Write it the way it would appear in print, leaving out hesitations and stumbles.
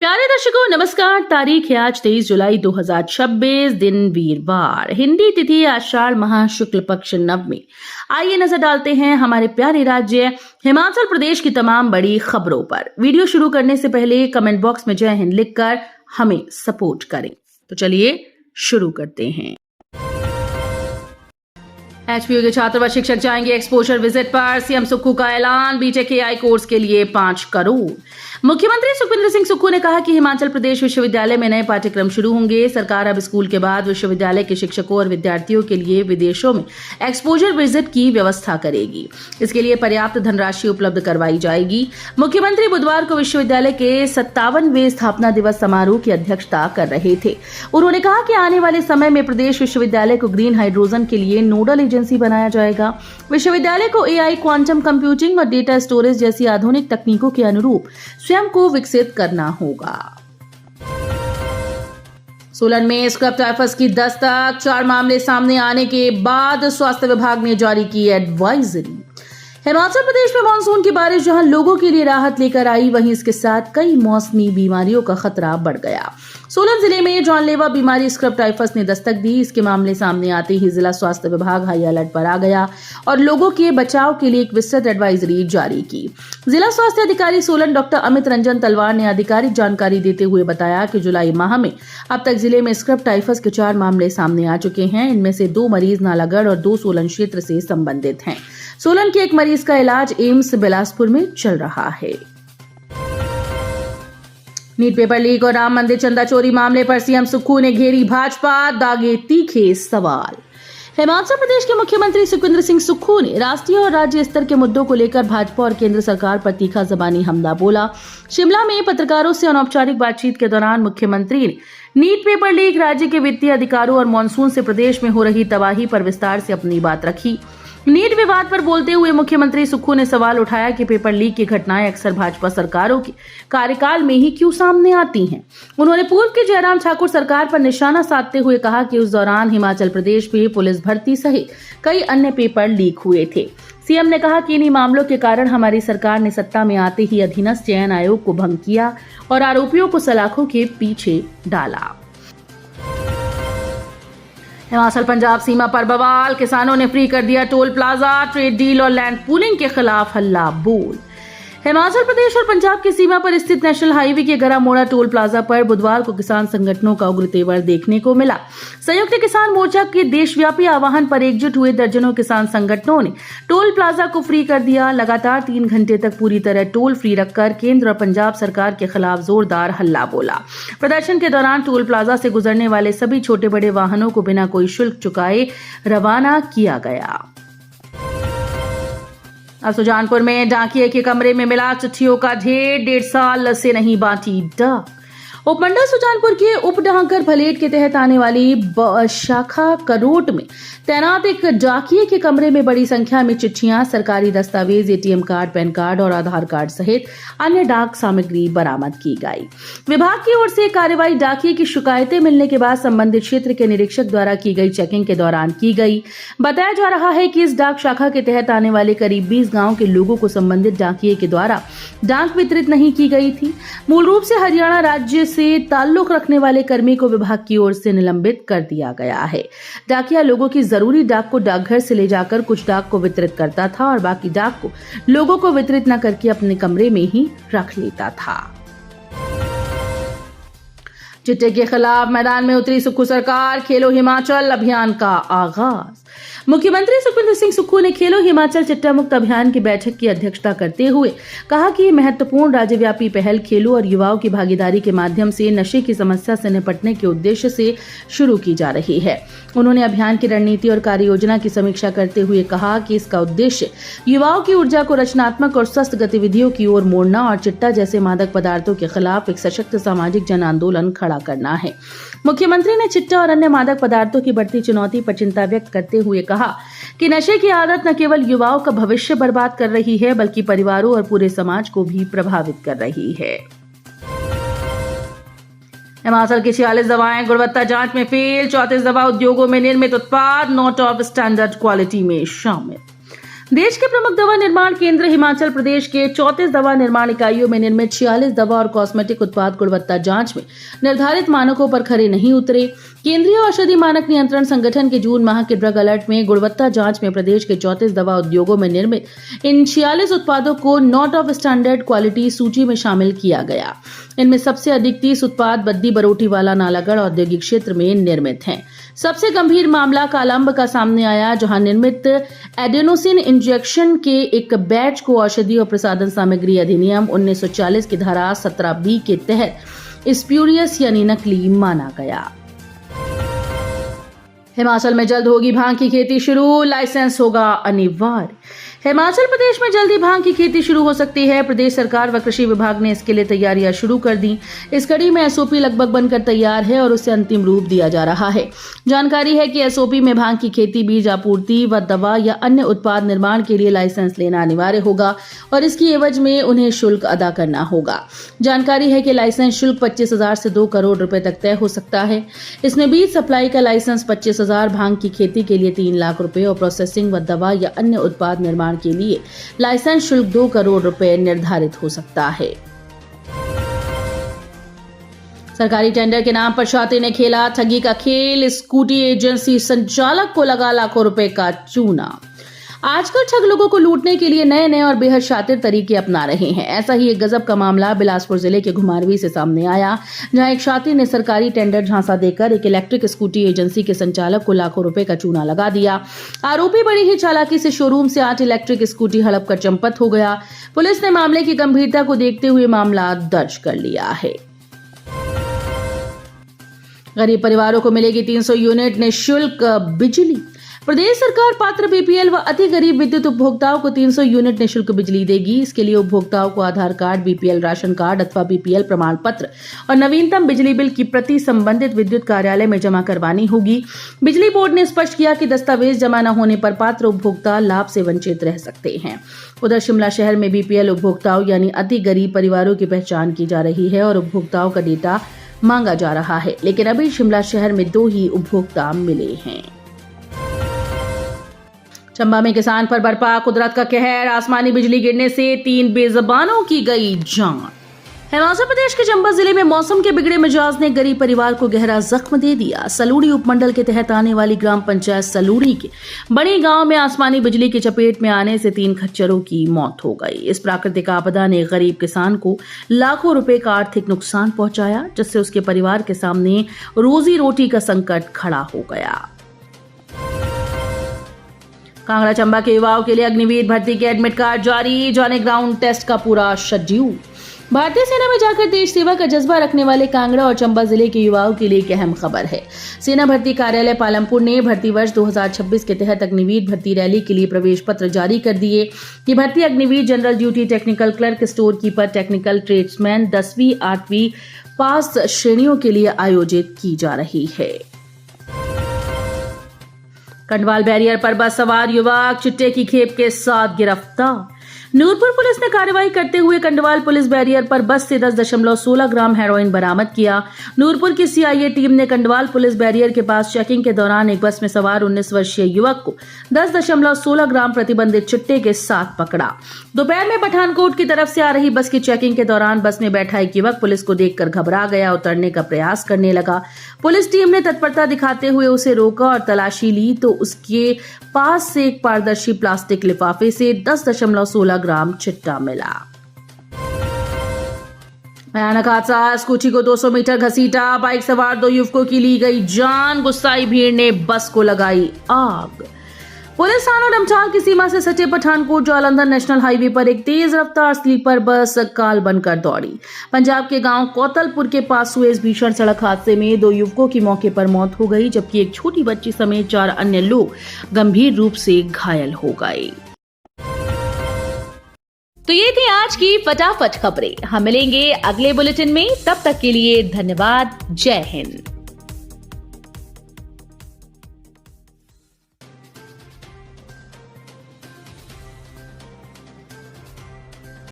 प्यारे दर्शकों नमस्कार। तारीख है आज 23 जुलाई 2026, दिन वीरवार, हिंदी तिथि आषाढ़ माह शुक्ल पक्ष नवमी। आइए नजर डालते हैं हमारे प्यारे राज्य हिमाचल प्रदेश की तमाम बड़ी खबरों पर। वीडियो शुरू करने से पहले कमेंट बॉक्स में जय हिंद लिखकर हमें सपोर्ट करें। तो चलिए शुरू करते हैं। एचपीयू के छात्र व शिक्षक जाएंगे एक्सपोजर विजिट पर, सीएम सुक्खू का ऐलान, बीटेक एआई कोर्स के लिए 5 करोड़। मुख्यमंत्री सुखविंदर सिंह सुक्खू ने कहा कि हिमाचल प्रदेश विश्वविद्यालय में नए पाठ्यक्रम शुरू होंगे। सरकार अब स्कूल के बाद विश्वविद्यालय के शिक्षकों और विद्यार्थियों के लिए विदेशों में एक्सपोजर विजिट की व्यवस्था करेगी। इसके लिए पर्याप्त धनराशि उपलब्ध करवाई जाएगी। मुख्यमंत्री बुधवार को विश्वविद्यालय के 57वें स्थापना दिवस समारोह की अध्यक्षता कर रहे थे। उन्होंने कहा कि आने वाले समय में प्रदेश विश्वविद्यालय को ग्रीन हाइड्रोजन के लिए नोडल एजेंसी बनाया जाएगा। विश्वविद्यालय को एआई, क्वांटम कंप्यूटिंग और डेटा स्टोरेज जैसी आधुनिक तकनीकों के अनुरूप स्वयं को विकसित करना होगा। सोलन में स्क्रब टाइफस की दस्तक, 4 मामले सामने आने के बाद स्वास्थ्य विभाग ने जारी की एडवाइजरी। हिमाचल प्रदेश में मानसून की बारिश जहां लोगों के लिए राहत लेकर आई, वहीं इसके साथ कई मौसमी बीमारियों का खतरा बढ़ गया। सोलन जिले में जानलेवा बीमारी स्क्रब टाइफस ने दस्तक दी। इसके मामले सामने आते ही जिला स्वास्थ्य विभाग हाई अलर्ट पर आ गया और लोगों के बचाव के लिए एक विस्तृत एडवाइजरी जारी की। जिला स्वास्थ्य अधिकारी सोलन डॉक्टर अमित रंजन तलवार ने आधिकारिक जानकारी देते हुए बताया कि जुलाई माह में अब तक जिले में स्क्रब टाइफस के 4 मामले सामने आ चुके हैं। इनमें से 2 मरीज नालागढ़ और 2 सोलन क्षेत्र से संबंधित हैं। सोलन के एक मरीज का इलाज एम्स बिलासपुर में चल रहा है। नीट पेपर लीक और राम मंदिर चंदा चोरी मामले पर सीएम सुक्खू ने घेरी भाजपा, दागे तीखे सवाल। हिमाचल प्रदेश के मुख्यमंत्री सुखविंदर सिंह सुक्खू ने राष्ट्रीय और राज्य स्तर के मुद्दों को लेकर भाजपा और केंद्र सरकार पर तीखा ज़बानी हमला बोला। शिमला में पत्रकारों से अनौपचारिक बातचीत के दौरान मुख्यमंत्री ने नीट पेपर लीक, राज्य के वित्तीय अधिकारों और मानसून से प्रदेश में हो रही तबाही पर विस्तार से अपनी बात रखी। नीट विवाद पर बोलते हुए मुख्यमंत्री सुक्खू ने सवाल उठाया कि पेपर लीक की घटनाएं अक्सर भाजपा सरकारों के कार्यकाल में ही क्यों सामने आती हैं। उन्होंने पूर्व के जयराम ठाकुर सरकार पर निशाना साधते हुए कहा कि उस दौरान हिमाचल प्रदेश में पुलिस भर्ती सहित कई अन्य पेपर लीक हुए थे। सीएम ने कहा कि इन्हीं मामलों के कारण हमारी सरकार ने सत्ता में आते ही अधीनस्थ चयन आयोग को भंग किया और आरोपियों को सलाखों के पीछे डाला। हिमाचल पंजाब सीमा पर बवाल, किसानों ने फ्री कर दिया टोल प्लाजा, ट्रेड डील और लैंड पूलिंग के खिलाफ हल्ला बोल। हिमाचल प्रदेश और पंजाब की सीमा पर स्थित नेशनल हाईवे के गरामोड़ा टोल प्लाजा पर बुधवार को किसान संगठनों का उग्र तेवर देखने को मिला। संयुक्त किसान मोर्चा के देशव्यापी आह्वान पर एकजुट हुए दर्जनों किसान संगठनों ने टोल प्लाजा को फ्री कर दिया। लगातार 3 घंटे तक पूरी तरह टोल फ्री रखकर केंद्र और पंजाब सरकार के खिलाफ जोरदार हल्ला बोला। प्रदर्शन के दौरान टोल प्लाजा से गुजरने वाले सभी छोटे बड़े वाहनों को बिना कोई शुल्क चुकाए रवाना किया गया। अब सुजानपुर में डाकिये के कमरे में मिला चिट्ठियों का ढेर, 1.5 साल से नहीं बांटी डाक। उपमंडल सुजानपुर के उप डाकघर भलेट के तहत आने वाली शाखा करोट में तैनात एक डाकिये के कमरे में बड़ी संख्या में चिट्ठियां, सरकारी दस्तावेज, एटीएम कार्ड, पैन कार्ड और आधार कार्ड सहित अन्य डाक सामग्री बरामद की गई। विभाग की ओर से कार्रवाई डाकिये की शिकायतें मिलने के बाद संबंधित क्षेत्र के निरीक्षक द्वारा की गई चेकिंग के दौरान की गई। बताया जा रहा है कि इस डाक शाखा के तहत आने वाले करीब 20 गाँव के लोगों को संबंधित डाकिये के द्वारा डाक वितरित नहीं की गई थी। मूल रूप से हरियाणा राज्य से ताल्लुक रखने वाले कर्मी को विभाग की ओर से निलंबित कर दिया गया है। डाकिया लोगों की जरूरी डाक को डाकघर से ले जाकर कुछ डाक को वितरित करता था और बाकी डाक को लोगों को वितरित न करके अपने कमरे में ही रख लेता था। चिट्टे के खिलाफ मैदान में उतरी सुक्खू सरकार, खेलो हिमाचल अभियान का आगाज। मुख्यमंत्री सुखविंदर सिंह सुक्खू ने खेलो हिमाचल चिट्टा मुक्त अभियान की बैठक की अध्यक्षता करते हुए कहा कि ये महत्वपूर्ण राज्यव्यापी पहल खेलों और युवाओं की भागीदारी के माध्यम से नशे की समस्या से निपटने के उद्देश्य से शुरू की जा रही है। उन्होंने अभियान की रणनीति और कार्य योजना की समीक्षा करते हुए कहा कि इसका उद्देश्य युवाओं की ऊर्जा को रचनात्मक और स्वस्थ गतिविधियों की ओर मोड़ना और चिट्टा जैसे मादक पदार्थों के खिलाफ एक सशक्त सामाजिक जन आंदोलन खड़ा करना है। मुख्यमंत्री ने चिट्टा और अन्य मादक पदार्थों की बढ़ती चुनौती पर चिंता व्यक्त करते हुए कहा कि नशे की आदत न केवल युवाओं का भविष्य बर्बाद कर रही है बल्कि परिवारों और पूरे समाज को भी प्रभावित कर रही है। हिमाचल की 46 दवाएं गुणवत्ता जांच में फेल, 34 दवा उद्योगों में निर्मित उत्पाद नॉट ऑफ स्टैंडर्ड क्वालिटी में शामिल। देश के प्रमुख दवा निर्माण केंद्र हिमाचल प्रदेश के 34 दवा निर्माण इकाइयों में निर्मित 46 दवा और कॉस्मेटिक उत्पाद गुणवत्ता जांच में निर्धारित मानकों पर खरे नहीं उतरे। केंद्रीय औषधि मानक नियंत्रण संगठन के जून माह के ड्रग अलर्ट में गुणवत्ता जांच में प्रदेश के 34 दवा उद्योगों में निर्मित इन 46 उत्पादों को नॉट ऑफ स्टैंडर्ड क्वालिटी सूची में शामिल किया गया। इनमें सबसे अधिक 30 उत्पाद बद्दी बरोटीवाला नालागढ़ औद्योगिक क्षेत्र में निर्मित हैं। सबसे गंभीर मामला कालंब का सामने आया, जहां निर्मित एडेनोसिन इंजेक्शन के एक बैच को औषधि और प्रसाधन सामग्री अधिनियम 1940 की धारा 17B के तहत स्प्यूरियस यानी नकली माना गया। हिमाचल में जल्द होगी भांग की खेती शुरू, लाइसेंस होगा अनिवार्य। हिमाचल प्रदेश में जल्द ही भांग की खेती शुरू हो सकती है। प्रदेश सरकार व कृषि विभाग ने इसके लिए तैयारियां शुरू कर दी। इस कड़ी में एसओपी लगभग बनकर तैयार है और उसे अंतिम रूप दिया जा रहा है। जानकारी है कि एसओपी में भांग की खेती, बीज आपूर्ति व दवा या अन्य उत्पाद निर्माण के लिए लाइसेंस लेना अनिवार्य होगा और इसकी एवज में उन्हें शुल्क अदा करना होगा। जानकारी है कि लाइसेंस शुल्क 25,000 से 2 करोड़ रुपए तक तय हो सकता है। इसमें बीज सप्लाई का लाइसेंस 25,000, भांग की खेती के लिए 3 लाख रुपए और प्रोसेसिंग व दवा या अन्य उत्पाद निर्माण के लिए लाइसेंस शुल्क 2 करोड़ रुपए निर्धारित हो सकता है। सरकारी टेंडर के नाम पर शातिर ने खेला ठगी का खेल, स्कूटी एजेंसी संचालक को लगा लाखों रुपए का चूना। आजकल ठग लोगों को लूटने के लिए नए नए और बेहद शातिर तरीके अपना रहे हैं। ऐसा ही एक गजब का मामला बिलासपुर जिले के घुमारवी से सामने आया, जहां एक शातिर ने सरकारी टेंडर झांसा देकर एक इलेक्ट्रिक स्कूटी एजेंसी के संचालक को लाखों रुपए का चूना लगा दिया। आरोपी बड़ी ही चालाकी से शोरूम से 8 इलेक्ट्रिक स्कूटी हड़प कर चंपत हो गया। पुलिस ने मामले की गंभीरता को देखते हुए मामला दर्ज कर लिया है। गरीब परिवारों को मिलेगी 300 यूनिट निःशुल्क बिजली। प्रदेश सरकार पात्र बीपीएल व अति गरीब विद्युत उपभोक्ताओं को 300 यूनिट निःशुल्क बिजली देगी। इसके लिए उपभोक्ताओं को आधार कार्ड, बीपीएल राशन कार्ड अथवा बीपीएल प्रमाण पत्र और नवीनतम बिजली बिल की प्रति संबंधित विद्युत कार्यालय में जमा करवानी होगी। बिजली बोर्ड ने स्पष्ट किया कि दस्तावेज जमा न होने पर पात्र उपभोक्ता लाभ से वंचित रह सकते हैं। उधर शिमला शहर में बीपीएल उपभोक्ताओं यानी अति गरीब परिवारों की पहचान की जा रही है और उपभोक्ताओं का डेटा मांगा जा रहा है, लेकिन अभी शिमला शहर में 2 ही उपभोक्ता मिले हैं। चंबा में किसान पर बरपा कुदरत का कहर, आसमानी बिजली गिरने से 3 बेज़बानों की गई जान। हिमाचल प्रदेश के चंबा जिले में मौसम के बिगड़े मिजाज ने गरीब परिवार को गहरा जख्म दे दिया। सलूड़ी उपमंडल के तहत आने वाली ग्राम पंचायत सलूड़ी के बड़ी गांव में आसमानी बिजली की चपेट में आने से 3 खच्चरों की मौत हो गई। इस प्राकृतिक आपदा ने गरीब किसान को लाखों रुपए का आर्थिक नुकसान पहुंचाया, जिससे उसके परिवार के सामने रोजी रोटी का संकट खड़ा हो गया। कांगड़ा चंबा के युवाओं के लिए अग्निवीर भर्ती के एडमिट कार्ड जारी, जाने ग्राउंड टेस्ट का पूरा शेड्यूल। भारतीय सेना में जाकर देश सेवा का जज्बा रखने वाले कांगड़ा और चंबा जिले के युवाओं के लिए एक अहम खबर है। सेना भर्ती कार्यालय पालमपुर ने भर्ती वर्ष 2026 के तहत अग्निवीर भर्ती रैली के लिए प्रवेश पत्र जारी कर दिए। ये भर्ती Agniveer general duty, technical clerk, store keeper, technical tradesman 10वीं 8वीं पास श्रेणियों के लिए आयोजित की जा रही है। कंडवाल बैरियर पर बस सवार युवक चिट्टे की खेप के साथ गिरफ्तार। नूरपुर पुलिस ने कार्रवाई करते हुए कंडवाल पुलिस बैरियर पर बस से 10.16 ग्राम हेरोइन बरामद किया। नूरपुर की सीआईए टीम ने कंडवाल पुलिस बैरियर के पास चेकिंग के दौरान एक बस में सवार 19 वर्षीय युवक को 10.16 ग्राम प्रतिबंधित चिट्टे के साथ पकड़ा। दोपहर में पठानकोट की तरफ से आ रही बस की चेकिंग के दौरान बस में बैठा एक युवक पुलिस को देखकर घबरा गया, उतरने का प्रयास करने लगा। पुलिस टीम ने तत्परता दिखाते हुए उसे रोका और तलाशी ली तो उसके पास से एक पारदर्शी प्लास्टिक लिफाफे से 10.16 ग्राम चिट्टा मिला। भयानक हादसा, स्कूटी को 200 मीटर घसीटा, बाइक सवार 2 युवकों की ली गई जान, गुस्साई भीड़ ने बस को लगाई आग। पुलिस थाना डमचाल की सीमा से सटे पठानकोट जालंधर नेशनल हाईवे पर एक तेज रफ्तार स्लीपर बस काल बनकर दौड़ी। पंजाब के गांव कोतलपुर के पास हुए इस भीषण सड़क हादसे में 2 युवकों की मौके पर मौत हो गई, जबकि एक छोटी बच्ची समेत 4 अन्य लोग गंभीर रूप से घायल हो गए। तो ये थी आज की फटाफट खबरें। हम मिलेंगे अगले बुलेटिन में, तब तक के लिए धन्यवाद। जय हिंद।